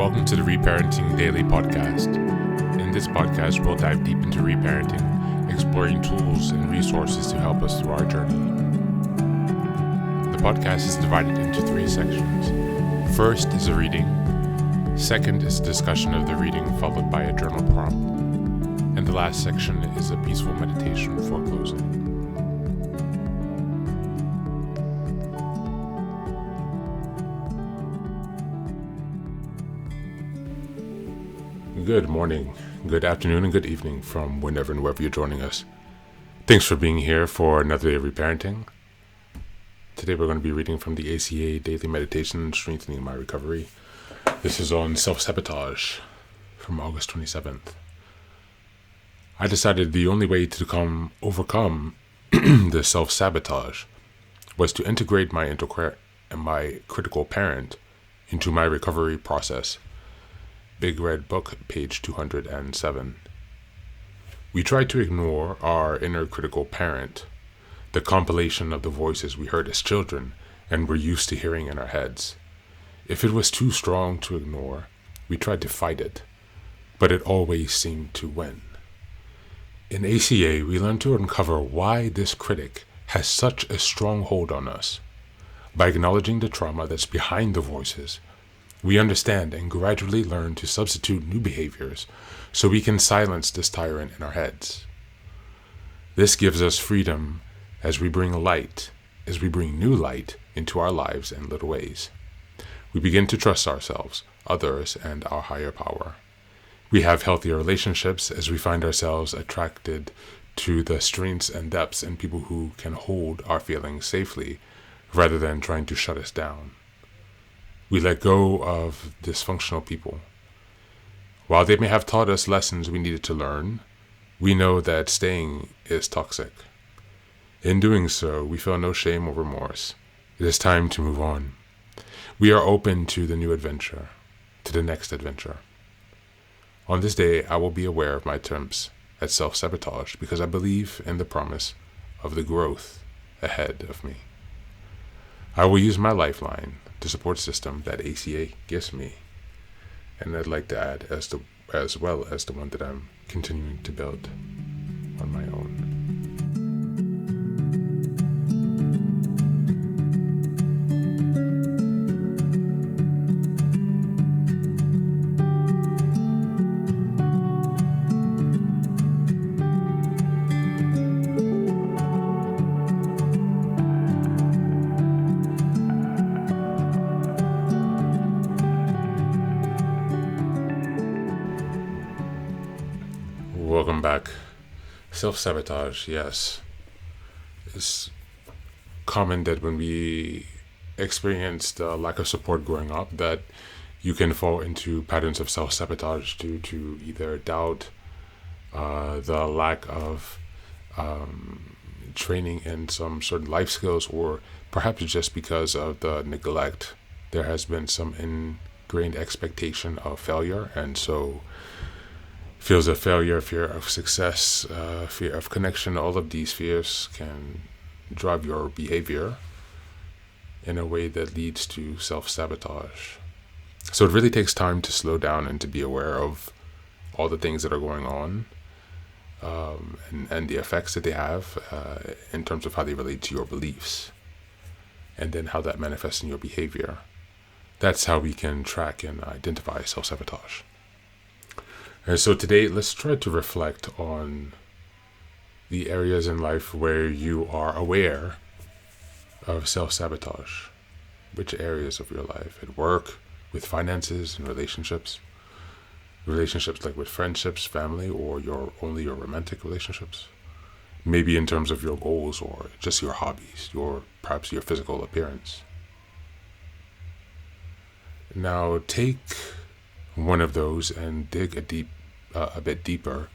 Welcome to the Reparenting Daily podcast. In this podcast, we'll dive deep into reparenting, exploring tools and resources to help us through our journey. The podcast is divided into 3 sections. First is a reading. Second is a discussion of the reading, followed by a journal prompt. And the last section is a peaceful meditation for closing. Good morning, good afternoon, and good evening from whenever and wherever you're joining us. Thanks for being here for another day of reparenting. Today we're going to be reading from the ACA Daily Meditation, Strengthening My Recovery. This is on Self-Sabotage from August 27th. I decided the only way to overcome the self-sabotage was to integrate my critical parent into my recovery process. Big Red Book, page 207. We try to ignore our inner critical parent, the compilation of the voices we heard as children and were used to hearing in our heads. If it was too strong to ignore, we tried to fight it, but it always seemed to win. In ACA, we learn to uncover why this critic has such a strong hold on us. By acknowledging the trauma that's behind the voices, we understand and gradually learn to substitute new behaviors so we can silence this tyrant in our heads. This gives us freedom as we bring new light into our lives in little ways. We begin to trust ourselves, others, and our higher power. We have healthier relationships as we find ourselves attracted to the strengths and depths in people who can hold our feelings safely rather than trying to shut us down. We let go of dysfunctional people. While they may have taught us lessons we needed to learn, we know that staying is toxic. In doing so, we feel no shame or remorse. It is time to move on. We are open to the new adventure, to the next adventure. On this day, I will be aware of my attempts at self-sabotage because I believe in the promise of the growth ahead of me. I will use my lifeline, the support system that ACA gives me, and I'd like to add as well as the one that I'm continuing to build on my own. Welcome back. Self-sabotage, yes. It's common that when we experience the lack of support growing up, that you can fall into patterns of self-sabotage due to either doubt, the lack of training in some certain life skills, or perhaps just because of the neglect. There has been some ingrained expectation of failure, and so fears of failure, fear of success, fear of connection, all of these fears can drive your behavior in a way that leads to self-sabotage. So it really takes time to slow down and to be aware of all the things that are going on and the effects that they have in terms of how they relate to your beliefs and then how that manifests in your behavior. That's how we can track and identify self-sabotage. And so today, let's try to reflect on the areas in life where you are aware of self-sabotage. Which areas of your life? At work, with finances and relationships? Relationships like with friendships, family, or only your romantic relationships? Maybe in terms of your goals or just your hobbies, perhaps your physical appearance. Now take one of those and dig a bit deeper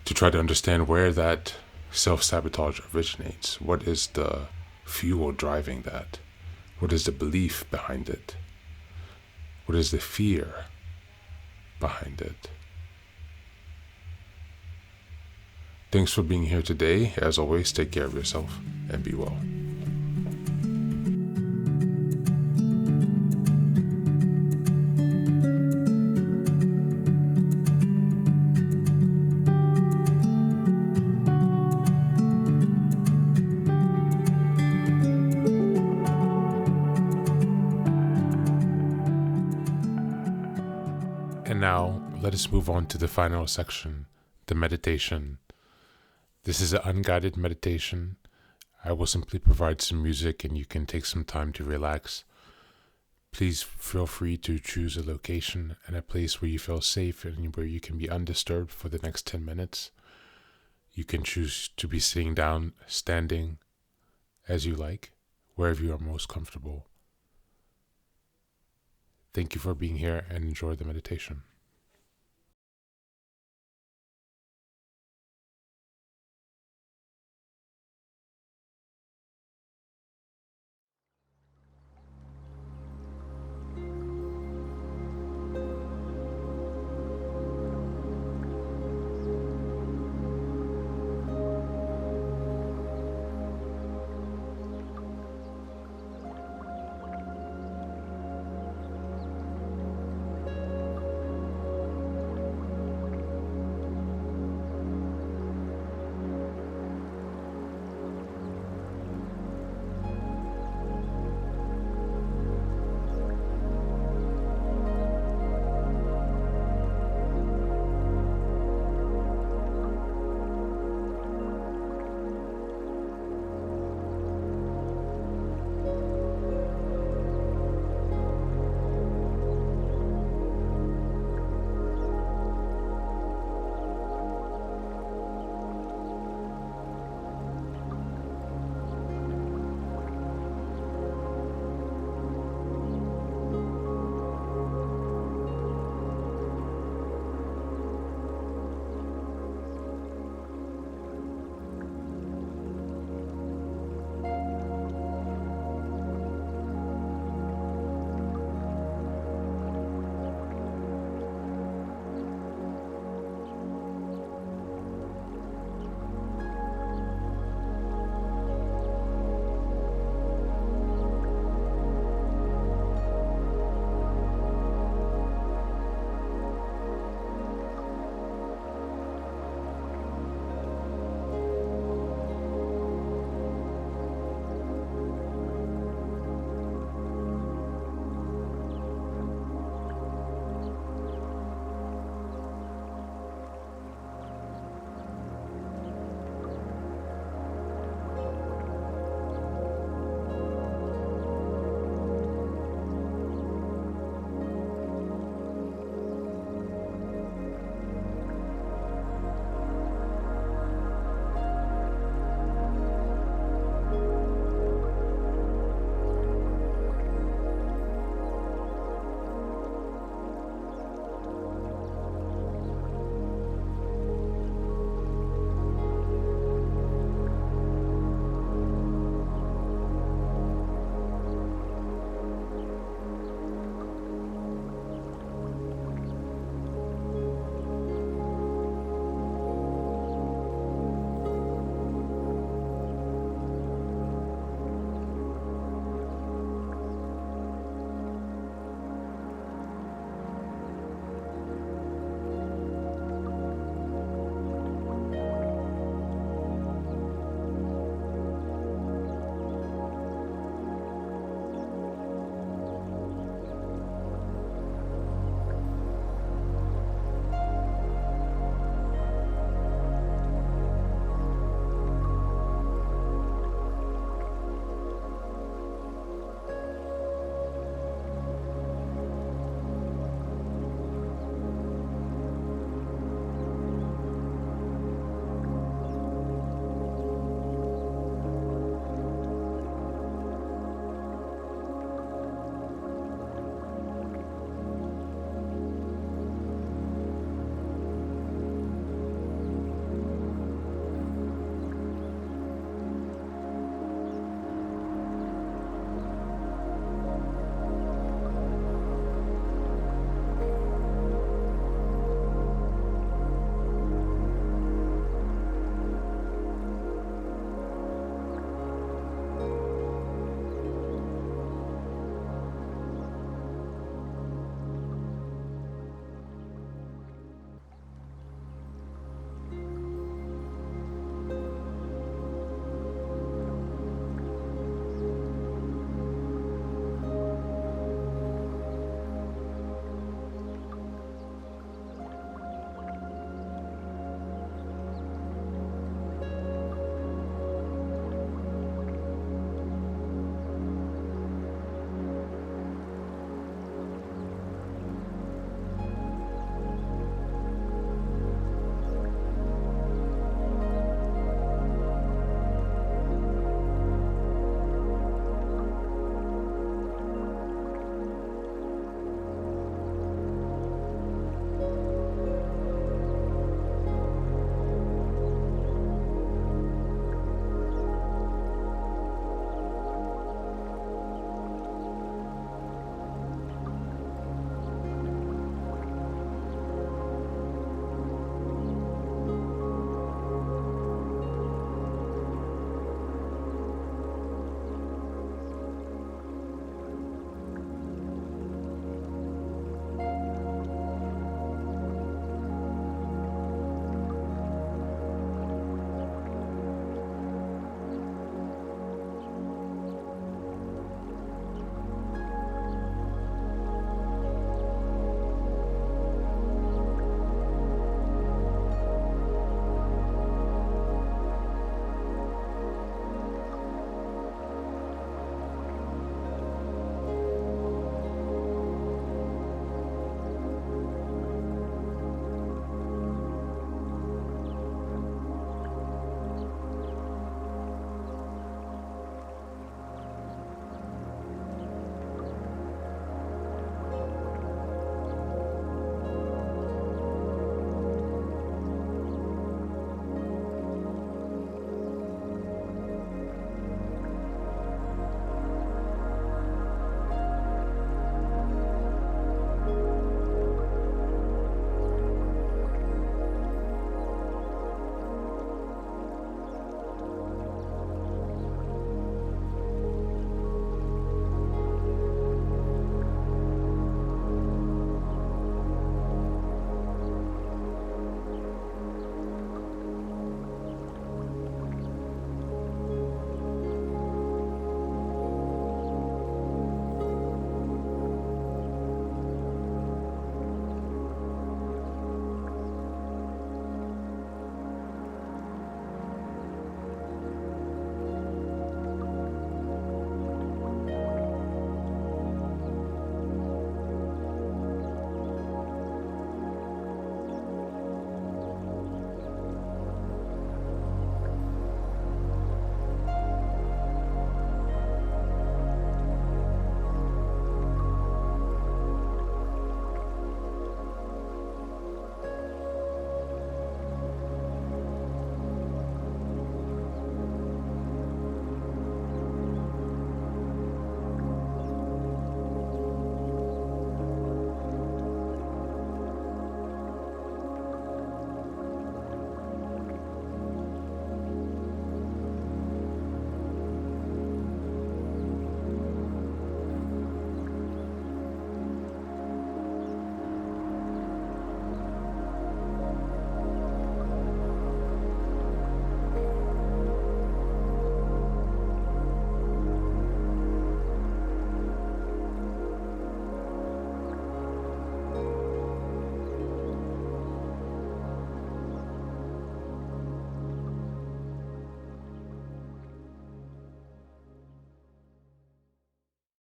to try to understand where that self-sabotage originates. What is the fuel driving that? What is the belief behind it? What is the fear behind it? Thanks for being here today. As always, take care of yourself and be well. let us move on to the final section, the meditation. This is an unguided meditation. I will simply provide some music and you can take some time to relax. Please feel free to choose a location and a place where you feel safe and where you can be undisturbed for the next 10 minutes. You can choose to be sitting down, standing, as you like, wherever you are most comfortable. Thank you for being here and enjoy the meditation.